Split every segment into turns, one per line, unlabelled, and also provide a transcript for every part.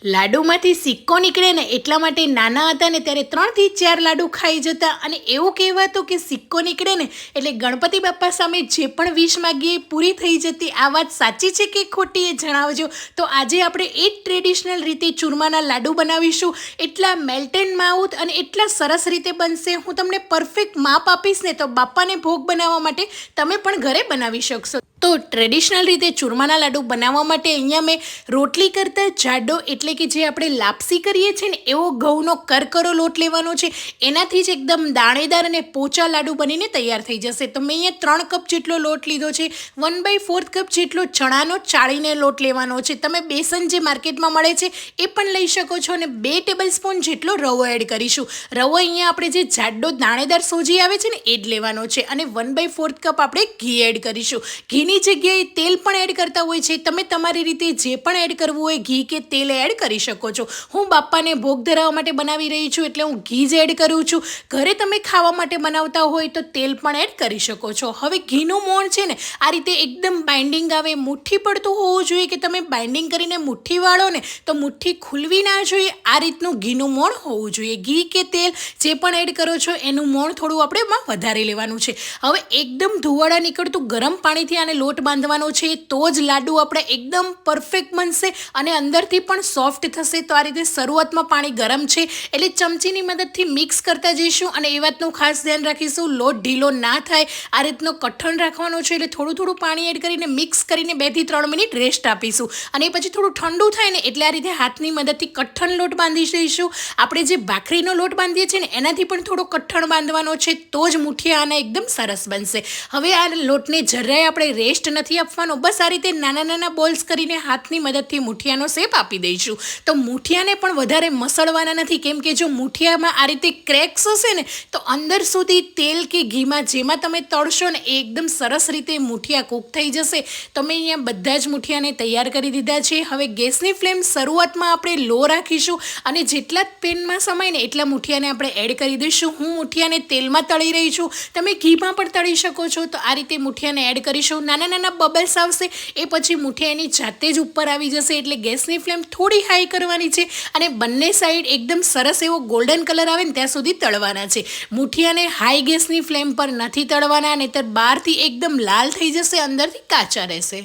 લાડુમાંથી સિક્કો નીકળે ને એટલા માટે નાના હતા ને ત્યારે 3 થી 4 લાડુ ખાઈ જતા અને એવું કહેવાતું કે સિક્કો નીકળે ને એટલે ગણપતિ બાપ્પા સામે જે પણ વિશ માગીએ પૂરી થઈ જતી। આ વાત સાચી છે કે ખોટી એ જણાવજો। તો આજે આપણે એ જ ટ્રેડિશનલ રીતે ચૂરમાના લાડુ બનાવીશું। એટલા મેલ્ટ એન્ડ માઉથ અને એટલા સરસ રીતે બનશે। હું તમને પરફેક્ટ માપ આપીશ ને તો બાપ્પાને ભોગ બનાવવા માટે તમે પણ ઘરે બનાવી શકશો। તો ટ્રેડિશનલ રીતે ચૂરમાના લાડુ બનાવવા માટે અહીંયા મેં રોટલી કરતાં જાડો એટલે કે જે આપણે લાપસી કરીએ છીએ ને એવો ઘઉંનો કરકરો લોટ લેવાનો છે। એનાથી જ એકદમ દાણેદાર અને પોચા લાડુ બનીને તૈયાર થઈ જશે। તો મેં અહીંયા 3 કપ જેટલો લોટ લીધો છે। 1/4 કપ જેટલો ચણાનો ચાળીને લોટ લેવાનો છે। તમે બેસન જે માર્કેટમાં મળે છે એ પણ લઈ શકો છો અને 2 ટેબલસ્પૂન જેટલો રવો એડ કરીશું। રવો અહીંયા આપણે જે જાડો દાણેદાર સોજી આવે છે ને એ જ લેવાનો છે અને 1/4 કપ આપણે ઘી એડ કરીશું। ઘીની જગ્યાએ તેલ પણ એડ કરતા હોય છે। તમે તમારી રીતે જે પણ એડ કરવું હોય ઘી કે તેલ એડ કરી શકો છો। હું બાપ્પાને ભોગ ધરાવવા માટે બનાવી રહી છું એટલે હું ઘી જ એડ કરું છું। ઘરે તમે ખાવા માટે બનાવતા હોય તો તેલ પણ એડ કરી શકો છો। હવે ઘીનું મોણ છે ને આ રીતે એકદમ બાઇન્ડિંગ આવે, મુઠ્ઠી પડતું હોવું જોઈએ કે તમે બાઇન્ડિંગ કરીને મુઠ્ઠી વાળો ને તો મુઠ્ઠી ખુલવી ના જોઈએ। આ રીતનું ઘીનું મોણ હોવું જોઈએ। ઘી કે તેલ જે પણ એડ કરો છો એનું મોણ થોડું આપણે એમાં વધારે લેવાનું છે। હવે એકદમ ધુવાડા નીકળતું ગરમ પાણીથી આને લોટ બાંધવાનો છે તો જ લાડુ આપણે એકદમ પરફેક્ટ બનશે અને અંદરથી પણ સોફ્ટ થશે। તો આ રીતે શરૂઆતમાં પાણી ગરમ છે એટલે ચમચીની મદદથી મિક્સ કરતા જઈશું અને એ વાતનું ખાસ ધ્યાન રાખીશું લોટ ઢીલો ના થાય। આ રીતનો કઠણ રાખવાનો છે એટલે થોડું થોડું પાણી એડ કરીને મિક્સ કરીને 2 થી 3 મિનિટ રેસ્ટ આપીશું અને પછી થોડું ઠંડુ થાય ને એટલે આ રીતે હાથની મદદથી કઠણ લોટ બાંધી દઈશું। આપણે જે ભાખરીનો લોટ બાંધીએ છીએ ને એનાથી પણ થોડો કઠણ બાંધવાનો છે તો જ મુઠિયા આના એકદમ સરસ બનશે। હવે આ લોટને જરાય આપણે રેસ્ટ નથી આપવાનો, બસ આ રીતે નાના નાના બોલ્સ કરીને હાથની મદદથી મુઠિયાનો શેપ આપી દઈશું। તો મુઠિયાને પણ વધારે મસળવાના નથી કેમ કે જો મુઠિયામાં આ રીતે ક્રેક્સ હશે ને તો અંદર સુધી તેલ કે ઘીમાં જેમાં તમે તળશો ને એ એકદમ સરસ રીતે મુઠિયા કૂક થઈ જશે। તો મેં અહીંયા બધા જ મુઠિયાને તૈયાર કરી દીધા છે। હવે ગેસની ફ્લેમ શરૂઆતમાં આપણે લો રાખીશું અને જેટલા પેનમાં સમાય ને એટલા મુઠિયાને આપણે એડ કરી દઈશું। હું મુઠિયાને તેલમાં તળી રહી છું, તમે ઘીમાં પણ તળી શકો છો। તો આ રીતે મુઠિયાને એડ કરીશું। નાના નાના બબલ્સ આવશે એ પછી મુઠિયા એની જાતે જ ઉપર આવી જશે એટલે ગેસની ફ્લેમ થોડી હાઈ કરવાની છે અને બંને સાઈડ એકદમ સરસ એવો ગોલ્ડન કલર આવે ને ત્યાં સુધી તળવાના છે। મુઠિયાને હાઈ ગેસની ફ્લેમ પર નથી તળવાના નહીંતર બહારથી એકદમ લાલ થઈ જશે, અંદરથી કાચા રહેશે।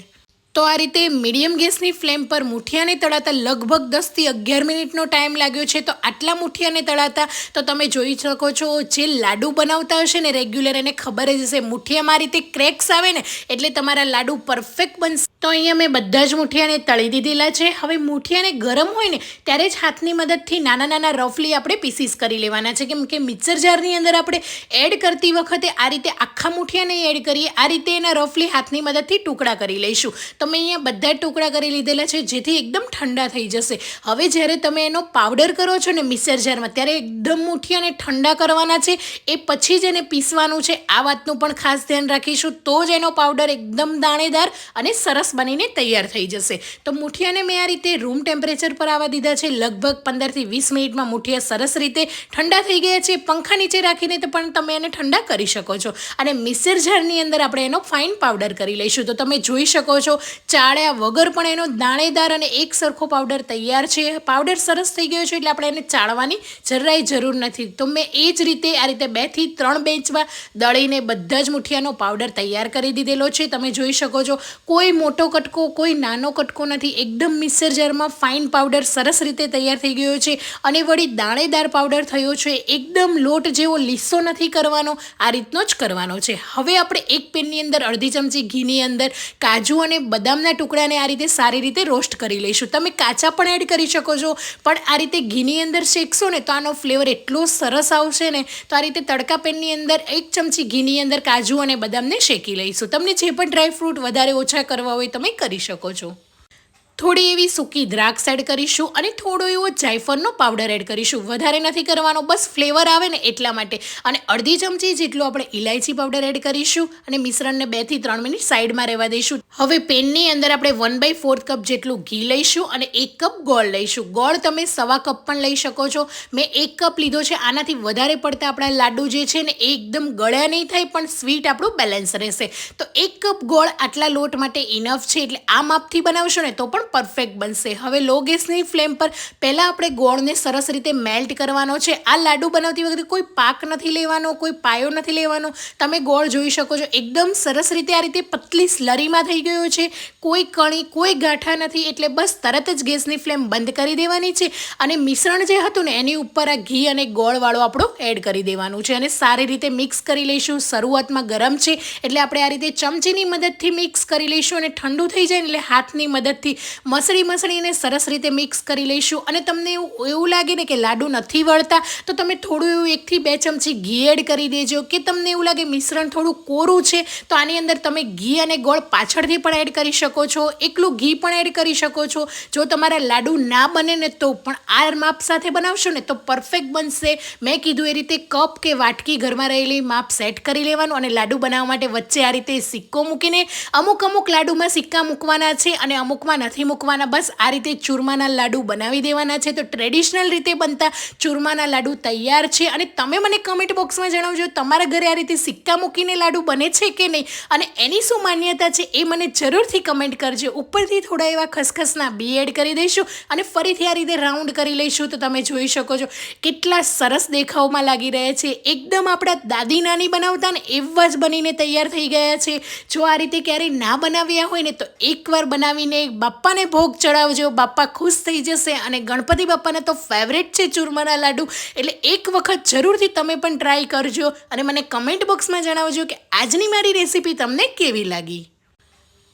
તો આ રીતે મીડિયમ ગેસની ફ્લેમ પર મુઠિયાને તળાતા લગભગ 10 થી 11 મિનિટનો ટાઈમ લાગ્યો છે। તો આટલા મુઠિયાને તળાતા તો તમે જોઈ શકો છો જે લાડુ બનાવતા હશે ને રેગ્યુલર એને ખબર જ હશે મુઠિયામાં આ રીતે ક્રેક્સ આવે ને એટલે તમારા લાડુ પરફેક્ટ બનશે। તો અહીંયા મેં બધા જ મુઠિયાને તળી દીધેલા છે। હવે મુઠિયાને ગરમ હોય ને ત્યારે જ હાથની મદદથી નાના નાના રફલી આપણે પીસીસ કરી લેવાના છે કેમ કે મિક્સર જારની અંદર આપણે એડ કરતી વખતે આ રીતે આખા મુઠિયા નહીં એડ કરીએ, આ રીતે એના રફલી હાથની મદદથી ટુકડા કરી લઈશું। તો મેં અહીંયા બધા ટુકડા કરી લીધેલા છે જેથી એકદમ ઠંડા થઈ જશે। હવે જ્યારે તમે એનો પાવડર કરો છો ને મિક્સર જારમાં ત્યારે એકદમ મુઠિયાને ઠંડા કરવાના છે, એ પછી જ એને પીસવાનું છે। આ વાતનું પણ ખાસ ધ્યાન રાખીશું તો જ એનો પાવડર એકદમ દાણેદાર અને સરસ બનીને તૈયાર થઈ જશે। તો મુઠિયાને મેં આ રીતે રૂમ ટેમ્પરેચર પર આવવા દીધા છે। લગભગ 15 થી 20 મિનિટમાં મુઠિયા સરસ રીતે ઠંડા થઈ ગયા છે। પંખા નીચે રાખીને તો પણ તમે એને ઠંડા કરી શકો છો અને મિક્સર જારની અંદર આપણે એનો ફાઇન પાવડર કરી લઈશું। તો તમે જોઈ શકો છો ચાળ્યા વગર પણ એનો દાણેદાર અને એક સરખો પાવડર તૈયાર છે। પાવડર સરસ થઈ ગયો છે એટલે આપણે એને ચાળવાની જરાય જરૂર નથી। તો મેં એ જ રીતે આ રીતે 2 થી 3 બેચમાં દળીને બધા જ મુઠિયાનો પાવડર તૈયાર કરી દીધેલો છે। તમે જોઈ શકો છો કોઈ મોટો કટકો કોઈ નાનો કટકો નથી, એકદમ મિક્સર જારમાં ફાઇન પાવડર સરસ રીતે તૈયાર થઈ ગયો છે અને વળી દાણેદાર પાવડર થયો છે। એકદમ લોટ જેવો લીસો નથી કરવાનો, આ રીતનો જ કરવાનો છે। હવે આપણે એક પેનની અંદર અડધી ચમચી ઘીની અંદર કાજુ અને બદામના ટુકડાને આ રીતે સારી રીતે રોસ્ટ કરી લઈશું। તમે કાચા પણ એડ કરી શકો છો પણ આ રીતે ઘીની અંદર શેકશો ને તો આનો ફ્લેવર એટલો સરસ આવશે ને। તો આ રીતે તડકા પેનની અંદર 1 ચમચી ઘીની અંદર કાજુ અને બદામને શેકી લઈશું। તમને જે પણ ડ્રાયફ્રૂટ વધારે ઓછા કરવા હોય તમે કરી શકો છો। થોડી એવી સૂકી દ્રાક્ષ એડ કરીશું અને થોડો એવો જાયફળનો પાવડર એડ કરીશું, વધારે નથી કરવાનો, બસ ફ્લેવર આવે ને એટલા માટે। અને અડધી ચમચી જેટલું આપણે ઇલાયચી પાવડર એડ કરીશું અને મિશ્રણને 2 થી 3 મિનિટ સાઈડમાં રહેવા દઈશું। હવે પેનની અંદર આપણે 1/4 કપ જેટલું ઘી લઈશું અને 1 કપ ગોળ લઈશું। ગોળ તમે 1/4 કપ પણ લઈ શકો છો, મેં 1 કપ લીધો છે। આનાથી વધારે પડતા આપણા લાડુ જે છે ને એ એકદમ ગળ્યા નહીં થાય પણ સ્વીટ આપણું બેલેન્સ રહેશે। તો 1 કપ ગોળ આટલા લોટ માટે ઇનફ છે એટલે આ માપથી બનાવશો ને તો પણ પણ પરફેક્ટ બનશે. હવે લો ગેસની ફ્લેમ પર પહેલાં આપણે ગોળને સરસ રીતે મેલ્ટ કરવાનો છે. આ લાડુ બનાવતી વખતે કોઈ પાક નથી લેવાનો, કોઈ પાયો નથી લેવાનો. તમે ગોળ જોઈ શકો છો એકદમ સરસ રીતે આ રીતે પતલી સ્લરીમાં થઈ ગયો છે. કોઈ કણી, કોઈ ગાંઠા નથી. એટલે બસ તરત જ ગેસની ફ્લેમ બંધ કરી દેવાની છે અને મિશ્રણ જે હતું ને એની ઉપર આ ઘી અને ગોળવાળો આપણો એડ કરી દેવાનું છે અને સારી રીતે મિક્સ કરી લઈશું. શરૂઆતમાં ગરમ છે એટલે આપણે આ રીતે ચમચીની મદદથી મિક્સ કરી લઈશું અને ઠંડુ થઈ જાય ને એટલે હાથની મદદથી મસળીને સરસ રીતે મિક્સ કરી લઈશું. અને તમને એવું લાગે ને કે લાડુ નથી વળતા તો તમે થોડું એવું 1 થી 2 ચમચી ઘી એડ કરી દેજો. કે તમને એવું લાગે મિશ્રણ થોડું કોરું છે તો આની અંદર તમે ઘી અને ગોળ પાછળથી પણ એડ કરી શકો છો, એકલું ઘી પણ એડ કરી શકો છો. જો તમારા લાડુ ના બને ને તો પણ આ માપ સાથે બનાવશો ને તો પરફેક્ટ બનશે. મેં કીધું એ રીતે કપ કે વાટકી ઘરમાં રહેલી માપ સેટ કરી લેવાનું અને લાડુ બનાવવા માટે વચ્ચે આ રીતે સિક્કો મૂકીને અમુક લાડુમાં સિક્કા મૂકવાના છે અને અમુકમાં નથી મૂકવાના. બસ આ રીતે ચૂરમાના લાડુ બનાવી દેવાના છે. તો ટ્રેડિશનલ રીતે બનતા ચૂરમાના લાડુ તૈયાર છે. અને તમે મને કમેન્ટ બોક્સમાં જણાવજો તમારા ઘરે આ રીતે સિક્કા મૂકીને લાડુ બને છે કે નહીં અને એની શું માન્યતા છે એ મને જરૂરથી કમેન્ટ કરજો. ઉપરથી થોડા એવા ખસખસના બી એડ કરી દઈશું અને ફરીથી આ રીતે રાઉન્ડ કરી લઈશું. તો તમે જોઈ શકો છો કેટલા સરસ દેખાવમાં લાગી રહ્યા છે. એકદમ આપણા દાદી નાની બનાવતા ને એવા જ બનીને તૈયાર થઈ ગયા છે. જો આ રીતે ક્યારેય ના બનાવ્યા હોય ને તો એકવાર બનાવીને બાપ્પાને ભોગ ચડાવજો. બાપ્પા ખુશ થઈ જશે. અને ગણપતિ બાપ્પાને તો ફેવરેટ છે ચૂરમાના લાડુ, એટલે એક વખત જરૂરથી તમે પણ ટ્રાય કરજો અને મને કમેન્ટ બોક્સમાં જણાવજો કે આજની મારી રેસીપી તમને કેવી લાગી.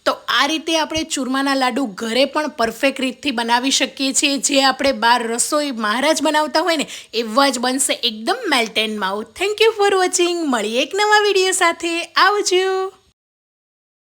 તો આ રીતે આપણે ચૂરમાના લાડુ ઘરે પણ પરફેક્ટ રીતથી બનાવી શકીએ છીએ. જે આપણે બહાર રસોઈ મહારાજ બનાવતા હોય ને એવા જ બનશે, એકદમ melt and mouth. Thank you for watching. મળીએ એક નવા વિડીયો સાથે. આવજો.